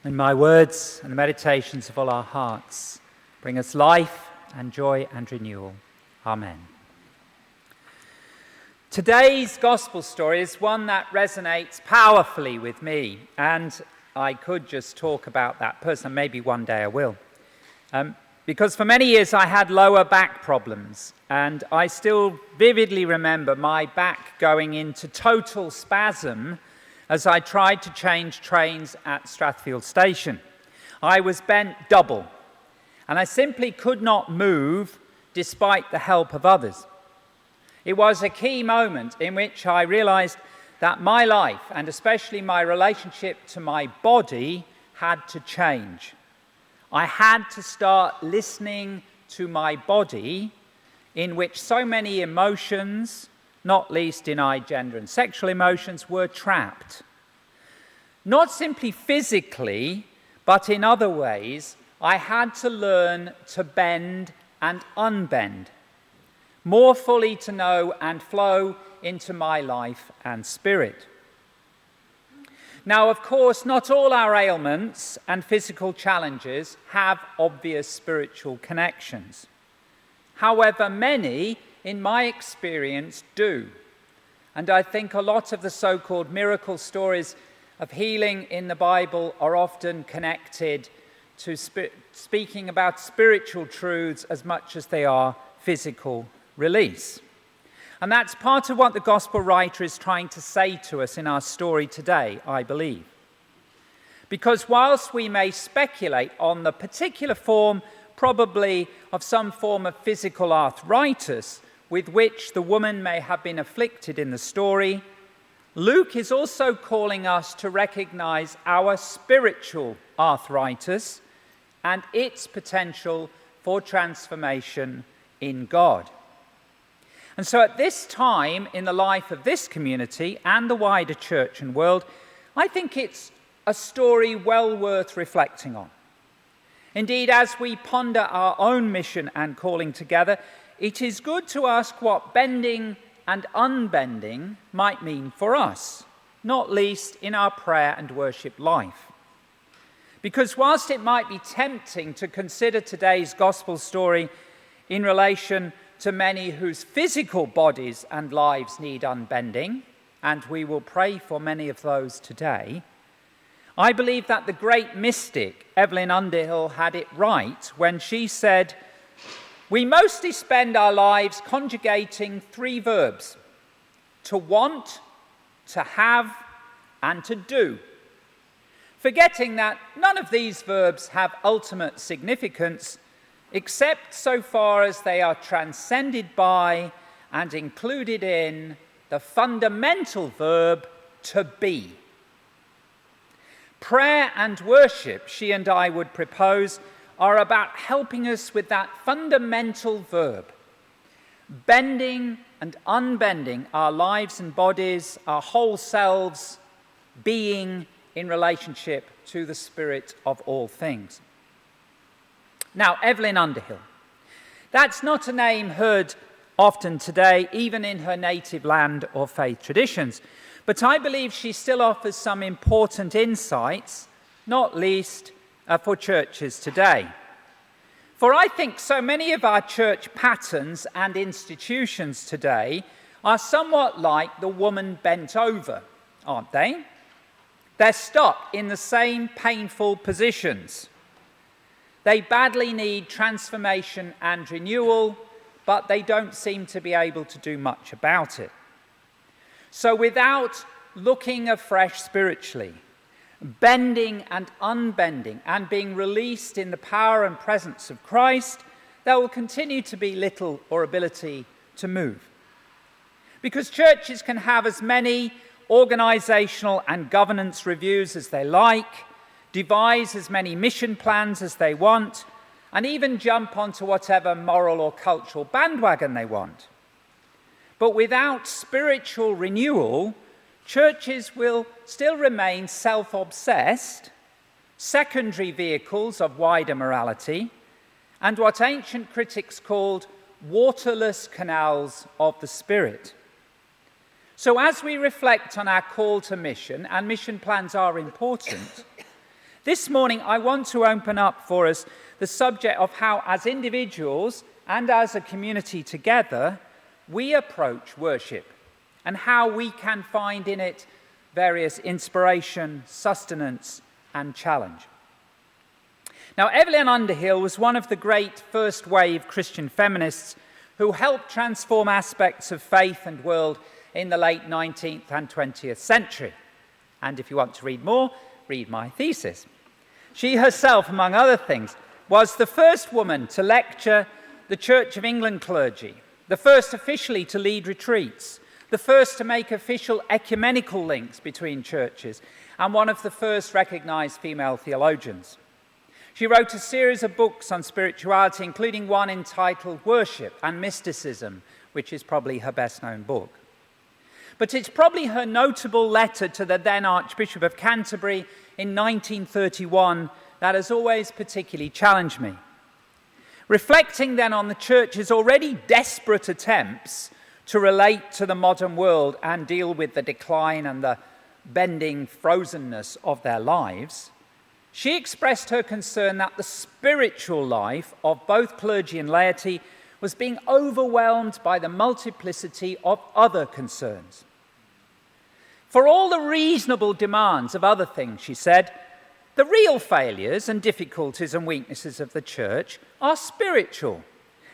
And my words and the meditations of all our hearts bring us life and joy and renewal. Amen. Today's gospel story is one that resonates powerfully with me, and I could just talk about that person. Maybe one day I will. Because for many years I had lower back problems, and I still vividly remember my back going into total spasm as I tried to change trains at Strathfield Station. I was bent double, and I simply could not move despite the help of others. It was a key moment in which I realized that my life, and especially my relationship to my body, had to change. I had to start listening to my body, in which so many emotions, not least denied gender and sexual emotions, were trapped. Not simply physically, but in other ways, I had to learn to bend and unbend, more fully to know and flow into my life and spirit. Now, of course, not all our ailments and physical challenges have obvious spiritual connections. However, many, in my experience, do. And I think a lot of the so-called miracle stories of healing in the Bible are often connected to speaking about spiritual truths as much as they are physical release. And that's part of what the gospel writer is trying to say to us in our story today, I believe. Because whilst we may speculate on the particular form, probably of some form of physical arthritis with which the woman may have been afflicted in the story, Luke is also calling us to recognize our spiritual arthritis and its potential for transformation in God. And so at this time in the life of this community and the wider church and world, I think it's a story well worth reflecting on. Indeed, as we ponder our own mission and calling together, it is good to ask what bending and unbending might mean for us, not least in our prayer and worship life. Because whilst it might be tempting to consider today's gospel story in relation to many whose physical bodies and lives need unbending, and we will pray for many of those today, I believe that the great mystic Evelyn Underhill had it right when she said, "We mostly spend our lives conjugating three verbs: to want, to have, and to do, forgetting that none of these verbs have ultimate significance except so far as they are transcended by and included in the fundamental verb to be." Prayer and worship, she and I would propose, are about helping us with that fundamental verb, bending and unbending our lives and bodies, our whole selves, being in relationship to the Spirit of all things. Now, Evelyn Underhill, that's not a name heard often today, even in her native land or faith traditions. But I believe she still offers some important insights, not least for churches today. For I think so many of our church patterns and institutions today are somewhat like the woman bent over, aren't they? They're stuck in the same painful positions. They badly need transformation and renewal, but they don't seem to be able to do much about it. So without looking afresh spiritually, bending and unbending, and being released in the power and presence of Christ, there will continue to be little or ability to move. Because churches can have as many organizational and governance reviews as they like, devise as many mission plans as they want, and even jump onto whatever moral or cultural bandwagon they want. But without spiritual renewal, churches will still remain self-obsessed, secondary vehicles of wider morality, and what ancient critics called waterless canals of the Spirit. So as we reflect on our call to mission, and mission plans are important, This morning, I want to open up for us the subject of how, as individuals and as a community together, we approach worship and how we can find in it various inspiration, sustenance, and challenge. Now, Evelyn Underhill was one of the great first wave Christian feminists who helped transform aspects of faith and world in the late 19th and 20th century. And if you want to read more, read my thesis. She herself, among other things, was the first woman to lecture the Church of England clergy, the first officially to lead retreats, the first to make official ecumenical links between churches, and one of the first recognized female theologians. She wrote a series of books on spirituality, including one entitled Worship and Mysticism, which is probably her best-known book. But it's probably her notable letter to the then Archbishop of Canterbury in 1931 that has always particularly challenged me. Reflecting then on the Church's already desperate attempts to relate to the modern world and deal with the decline and the bending frozenness of their lives, she expressed her concern that the spiritual life of both clergy and laity was being overwhelmed by the multiplicity of other concerns. For all the reasonable demands of other things, she said, the real failures and difficulties and weaknesses of the Church are spiritual,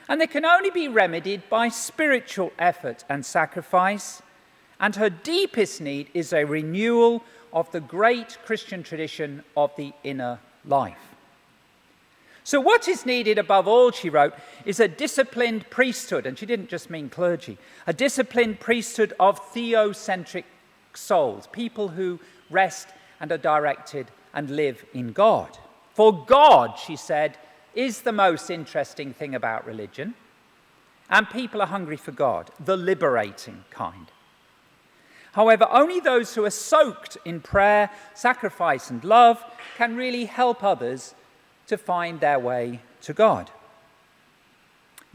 and they can only be remedied by spiritual effort and sacrifice, and her deepest need is a renewal of the great Christian tradition of the inner life. So what is needed above all, she wrote, is a disciplined priesthood, and she didn't just mean clergy, a disciplined priesthood of theocentric souls, people who rest and are directed and live in God. For God, she said, is the most interesting thing about religion, and people are hungry for God, the liberating kind. However, only those who are soaked in prayer, sacrifice, and love can really help others to find their way to God.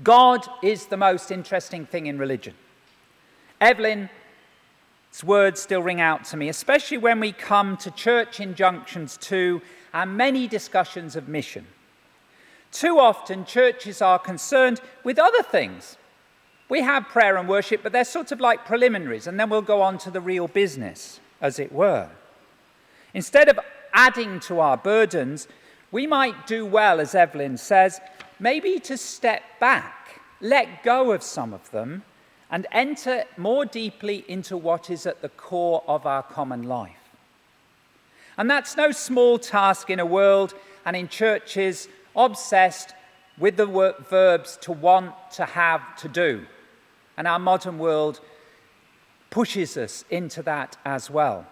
God is the most interesting thing in religion. Evelyn's words still ring out to me, especially when we come to church injunctions to and many discussions of mission. Too often, churches are concerned with other things. We have prayer and worship, but they're sort of like preliminaries, and then we'll go on to the real business, as it were. Instead of adding to our burdens, we might do well, as Evelyn says, maybe to step back, let go of some of them, and enter more deeply into what is at the core of our common life. And that's no small task in a world and in churches obsessed with the verbs to want, to have, to do. And our modern world pushes us into that as well.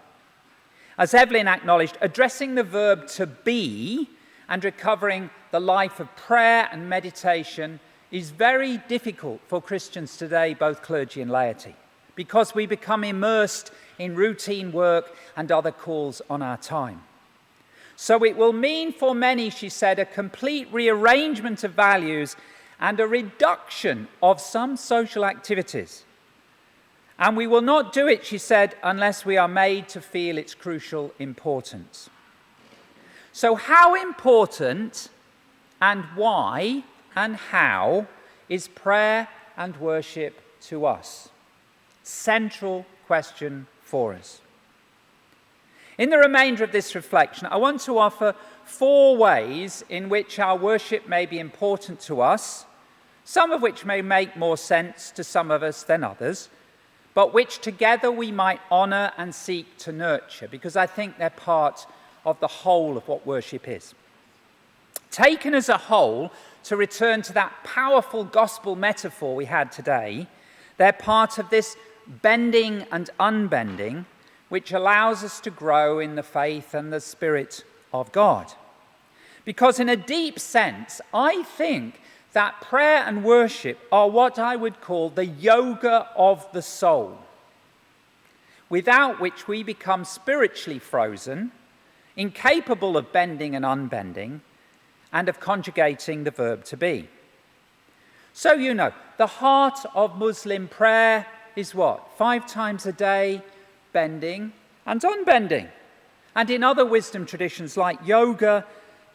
As Evelyn acknowledged, addressing the verb to be and recovering the life of prayer and meditation is very difficult for Christians today, both clergy and laity, because we become immersed in routine work and other calls on our time. So it will mean for many, she said, a complete rearrangement of values and a reduction of some social activities. And we will not do it, she said, unless we are made to feel its crucial importance. So how important and why and how is prayer and worship to us? Central question for us. In the remainder of this reflection, I want to offer 4 ways in which our worship may be important to us, some of which may make more sense to some of us than others, but which together we might honour and seek to nurture, because I think they're part of the whole of what worship is. Taken as a whole, to return to that powerful gospel metaphor we had today, they're part of this bending and unbending, which allows us to grow in the faith and the Spirit of God. Because in a deep sense, I think that prayer and worship are what I would call the yoga of the soul, without which we become spiritually frozen, incapable of bending and unbending, and of conjugating the verb to be. So you know, the heart of Muslim prayer is what? 5 times a day, bending and unbending. And in other wisdom traditions like yoga,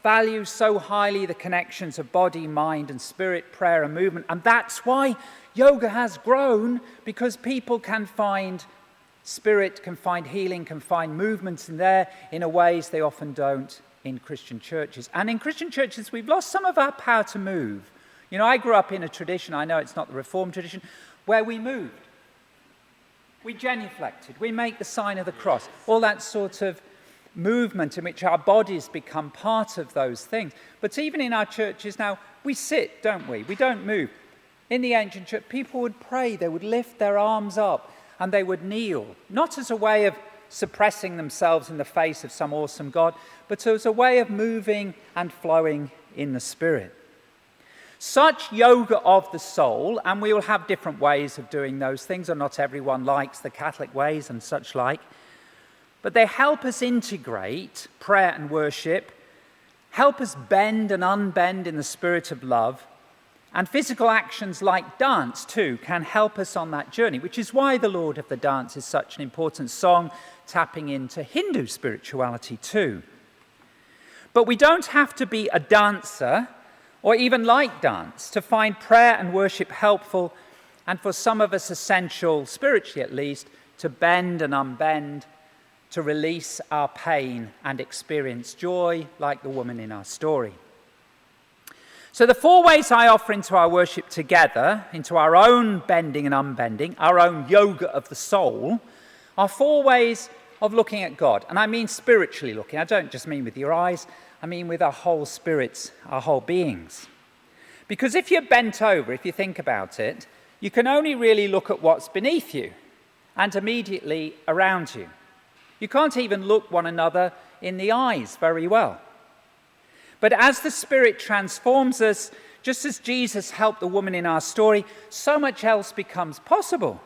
values so highly the connections of body, mind, and spirit, prayer, and movement. And that's why yoga has grown, because people can find spirit, can find healing, can find movements in there in ways they often don't in Christian churches. And in Christian churches, we've lost some of our power to move. You know, I grew up in a tradition, I know it's not the Reformed tradition, where we moved. We genuflected, we make the sign of the cross, all that sort of movement in which our bodies become part of those things. But even in our churches now, we sit, don't we? We don't move. In the ancient church, people would pray, they would lift their arms up, and they would kneel, not as a way of suppressing themselves in the face of some awesome God, but as a way of moving and flowing in the Spirit. Such yoga of the soul, and we will have different ways of doing those things, and not everyone likes the Catholic ways and such like, but they help us integrate prayer and worship, help us bend and unbend in the spirit of love, and physical actions like dance too can help us on that journey, which is why the Lord of the Dance is such an important song, tapping into Hindu spirituality too. But we don't have to be a dancer or even like dance to find prayer and worship helpful, and for some of us essential, spiritually at least, to bend and unbend, to release our pain and experience joy like the woman in our story. So the 4 ways I offer into our worship together, into our own bending and unbending, our own yoga of the soul, are 4 ways of looking at God. And I mean spiritually looking. I don't just mean with your eyes, I mean with our whole spirits, our whole beings. Because if you're bent over, if you think about it, you can only really look at what's beneath you and immediately around you. You can't even look one another in the eyes very well. But as the Spirit transforms us, just as Jesus helped the woman in our story, so much else becomes possible.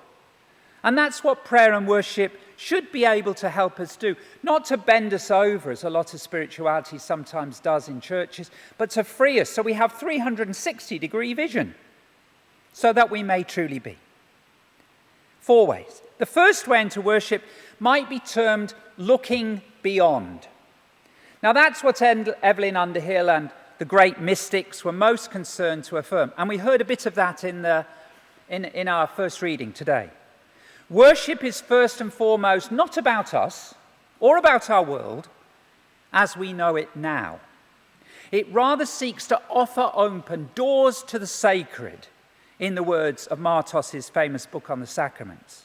And that's what prayer and worship should be able to help us do. Not to bend us over, as a lot of spirituality sometimes does in churches, but to free us so we have 360-degree vision, so that we may truly be. 4 ways. The first way into worship might be termed looking beyond. Now that's what Evelyn Underhill and the great mystics were most concerned to affirm. And we heard a bit of that in our first reading today. Worship is first and foremost not about us or about our world as we know it now. It rather seeks to offer open doors to the sacred, in the words of Martos's famous book on the sacraments.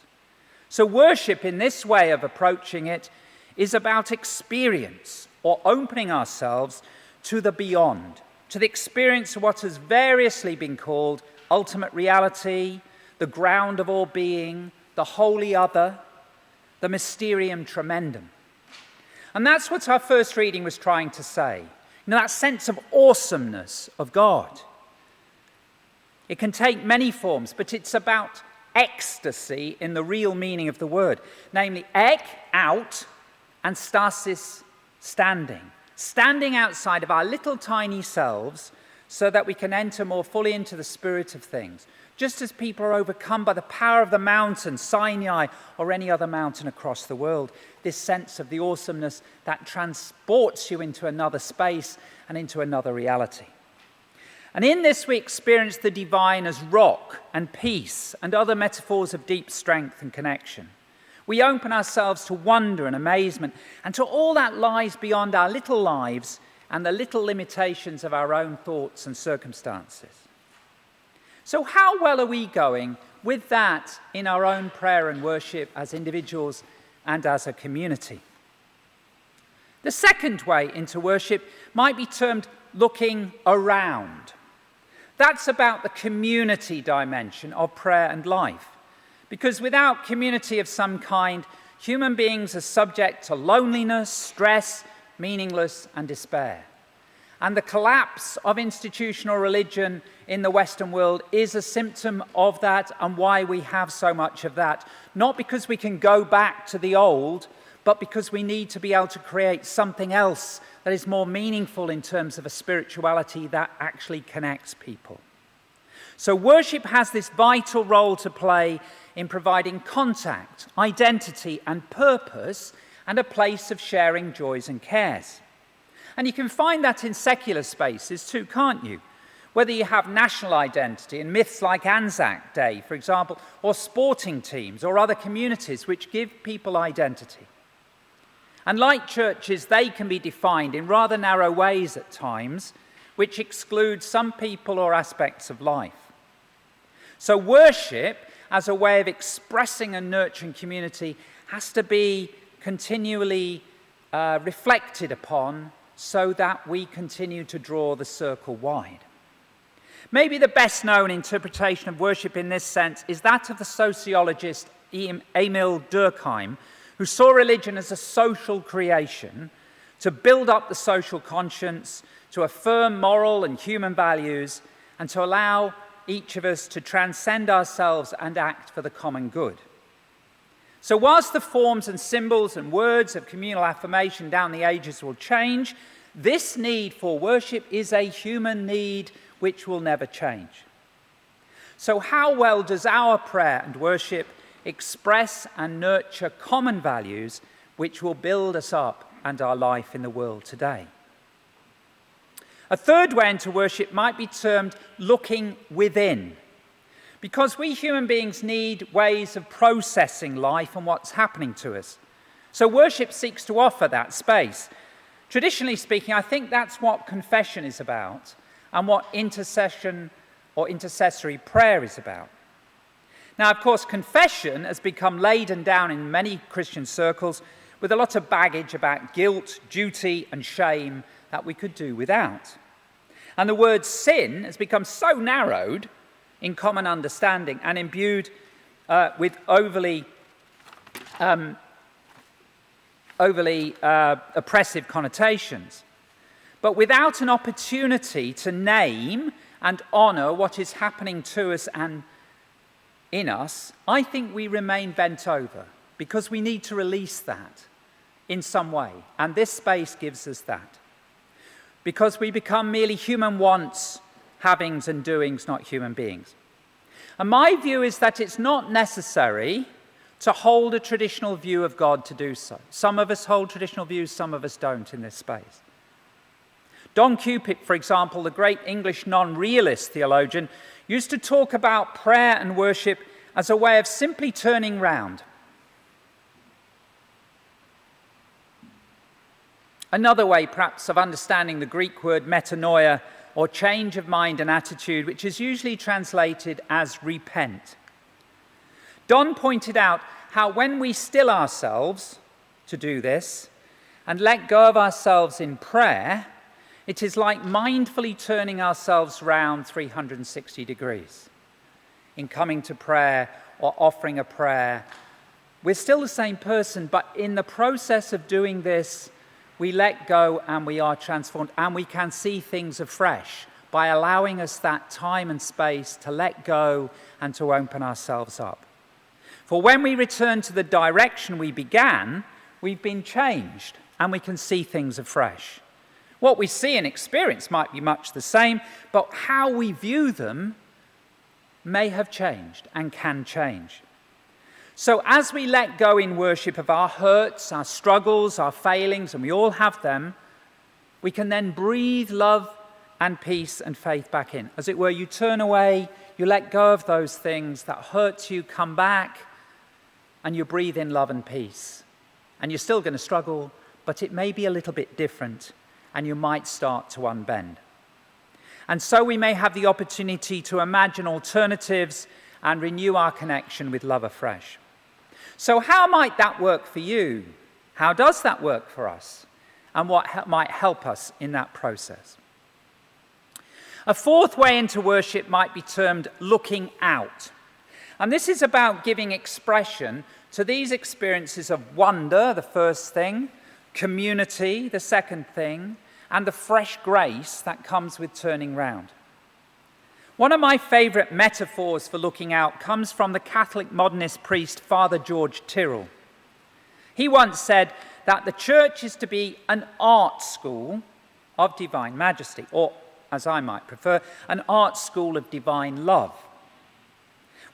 So worship in this way of approaching it is about experience, or opening ourselves to the beyond, to the experience of what has variously been called ultimate reality, the ground of all being, the holy other, the mysterium tremendum. And that's what our first reading was trying to say. You know, that sense of awesomeness of God. It can take many forms, but it's about ecstasy in the real meaning of the word. Namely, ek, out, and stasis, standing outside of our little tiny selves so that we can enter more fully into the spirit of things. Just as people are overcome by the power of the mountain, Sinai, or any other mountain across the world, this sense of the awesomeness that transports you into another space and into another reality. And in this we experience the divine as rock and peace and other metaphors of deep strength and connection. We open ourselves to wonder and amazement and to all that lies beyond our little lives and the little limitations of our own thoughts and circumstances. So how well are we going with that in our own prayer and worship as individuals and as a community? The second way into worship might be termed looking around. That's about the community dimension of prayer and life. Because without community of some kind, human beings are subject to loneliness, stress, meaninglessness, and despair. And the collapse of institutional religion in the Western world is a symptom of that and why we have so much of that. Not because we can go back to the old, but because we need to be able to create something else that is more meaningful in terms of a spirituality that actually connects people. So worship has this vital role to play in providing contact, identity, and purpose and a place of sharing joys and cares. And you can find that in secular spaces too, can't you? Whether you have national identity and myths like Anzac Day, for example, or sporting teams or other communities which give people identity. And like churches, they can be defined in rather narrow ways at times, which exclude some people or aspects of life. So worship, as a way of expressing and nurturing community, has to be continually reflected upon so that we continue to draw the circle wide. Maybe the best known interpretation of worship in this sense is that of the sociologist Emil Durkheim, who saw religion as a social creation to build up the social conscience, to affirm moral and human values, and to allow each of us to transcend ourselves and act for the common good. So whilst the forms and symbols and words of communal affirmation down the ages will change, this need for worship is a human need which will never change. So how well does our prayer and worship express and nurture common values which will build us up and our life in the world today? A third way into worship might be termed looking within, because we human beings need ways of processing life and what's happening to us. So worship seeks to offer that space. Traditionally speaking, I think that's what confession is about and what intercession or intercessory prayer is about. Now, of course, confession has become laden down in many Christian circles with a lot of baggage about guilt, duty, and shame that we could do without. And the word sin has become so narrowed in common understanding and imbued with overly oppressive connotations. But without an opportunity to name and honour what is happening to us and in us, I think we remain bent over because we need to release that in some way. And this space gives us that. Because we become merely human wants, havings and doings, not human beings. And my view is that it's not necessary to hold a traditional view of God to do so. Some of us hold traditional views, some of us don't in this space. Don Cupid, for example, the great English non-realist theologian, used to talk about prayer and worship as a way of simply turning round. Another way, perhaps, of understanding the Greek word metanoia, or change of mind and attitude, which is usually translated as repent. Don pointed out how when we still ourselves to do this and let go of ourselves in prayer, it is like mindfully turning ourselves round 360 degrees. In coming to prayer or offering a prayer, we're still the same person, but in the process of doing this, we let go and we are transformed, and we can see things afresh by allowing us that time and space to let go and to open ourselves up. For when we return to the direction we began, we've been changed and we can see things afresh. What we see and experience might be much the same, but how we view them may have changed and can change. So as we let go in worship of our hurts, our struggles, our failings, and we all have them, we can then breathe love and peace and faith back in. As it were, you turn away, you let go of those things that hurt you, come back, and you breathe in love and peace. And you're still going to struggle, but it may be a little bit different, and you might start to unbend. And so we may have the opportunity to imagine alternatives and renew our connection with love afresh. So how might that work for you? How does that work for us? And what might help us in that process? A fourth way into worship might be termed looking out. And this is about giving expression to these experiences of wonder, the first thing, community, the second thing, and the fresh grace that comes with turning round. One of my favourite metaphors for looking out comes from the Catholic modernist priest Father George Tyrrell. He once said that the church is to be an art school of divine majesty, or, as I might prefer, an art school of divine love.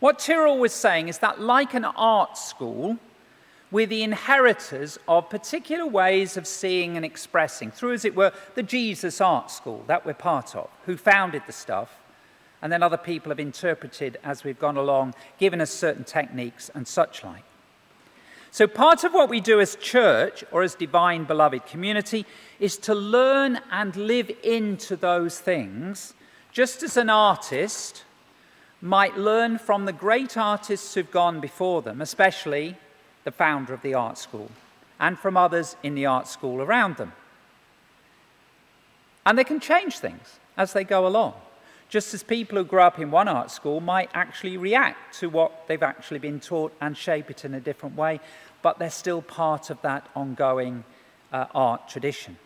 What Tyrrell was saying is that, like an art school, we're the inheritors of particular ways of seeing and expressing through, as it were, the Jesus art school that we're part of, who founded the stuff, and then other people have interpreted as we've gone along, given us certain techniques and such like. So part of what we do as church, or as divine beloved community, is to learn and live into those things, just as an artist might learn from the great artists who've gone before them, especially the founder of the art school, and from others in the art school around them. And they can change things as they go along, just as people who grow up in one art school might actually react to what they've actually been taught and shape it in a different way, but they're still part of that ongoing art tradition.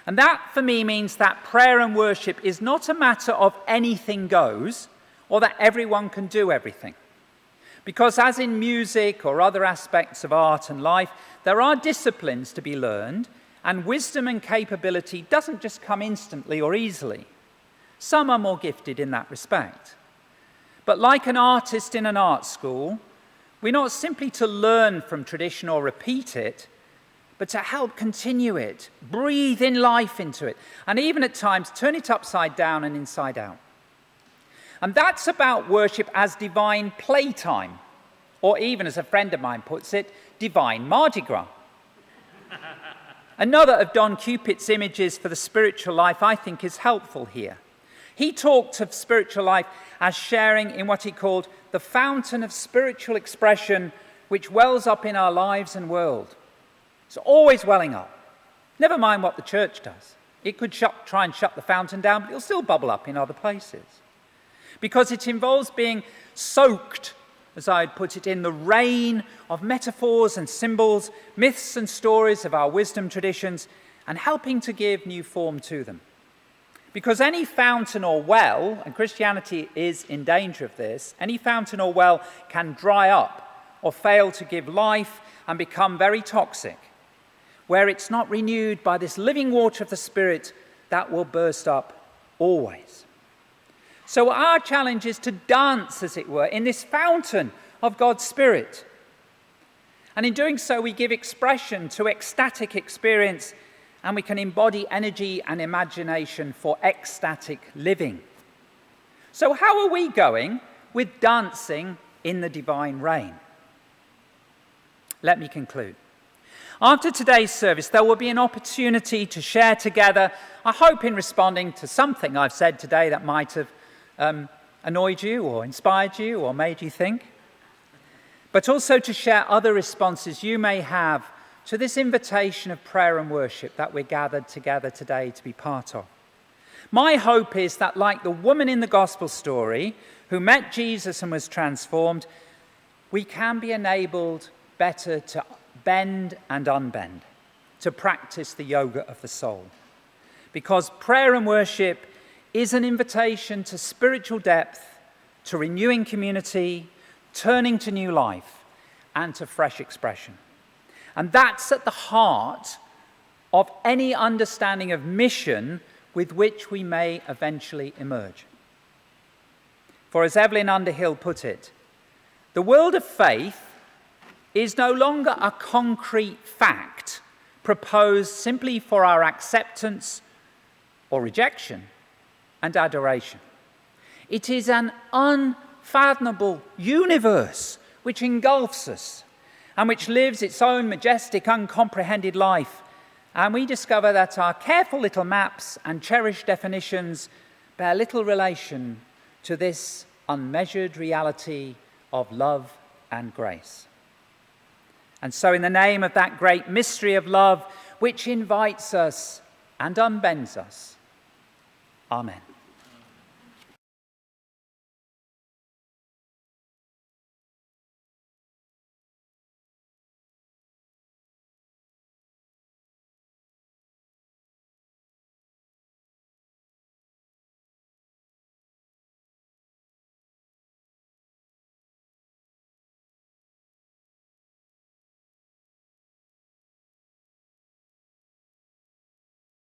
And that, for me, means that prayer and worship is not a matter of anything goes, or that everyone can do everything. Because as in music or other aspects of art and life, there are disciplines to be learned, and wisdom and capability doesn't just come instantly or easily. Some are more gifted in that respect. But like an artist in an art school, we're not simply to learn from tradition or repeat it, but to help continue it, breathe in life into it, and even at times turn it upside down and inside out. And that's about worship as divine playtime, or even, as a friend of mine puts it, divine Mardi Gras. Another of Don Cupid's images for the spiritual life, I think, is helpful here. He talked of spiritual life as sharing in what he called the fountain of spiritual expression which wells up in our lives and world. It's always welling up. Never mind what the church does. It could try and shut the fountain down, but it'll still bubble up in other places. Because it involves being soaked, as I'd put it, in the rain of metaphors and symbols, myths and stories of our wisdom traditions, and helping to give new form to them. Because any fountain or well, and Christianity is in danger of this, any fountain or well can dry up or fail to give life and become very toxic, where it's not renewed by this living water of the Spirit that will burst up always. So our challenge is to dance, as it were, in this fountain of God's Spirit. And in doing so, we give expression to ecstatic experience, and we can embody energy and imagination for ecstatic living. So how are we going with dancing in the divine rain? Let me conclude. After today's service, there will be an opportunity to share together, I hope in responding to something I've said today that might have annoyed you or inspired you or made you think, but also to share other responses you may have to this invitation of prayer and worship that we're gathered together today to be part of. My hope is that, like the woman in the gospel story who met Jesus and was transformed, we can be enabled better to bend and unbend, to practice the yoga of the soul. Because prayer and worship is an invitation to spiritual depth, to renewing community, turning to new life, and to fresh expression. And that's at the heart of any understanding of mission with which we may eventually emerge. For as Evelyn Underhill put it, the world of faith is no longer a concrete fact proposed simply for our acceptance or rejection and adoration. It is an unfathomable universe which engulfs us and which lives its own majestic, uncomprehended life. And we discover that our careful little maps and cherished definitions bear little relation to this unmeasured reality of love and grace. And so in the name of that great mystery of love, which invites us and unbends us, amen.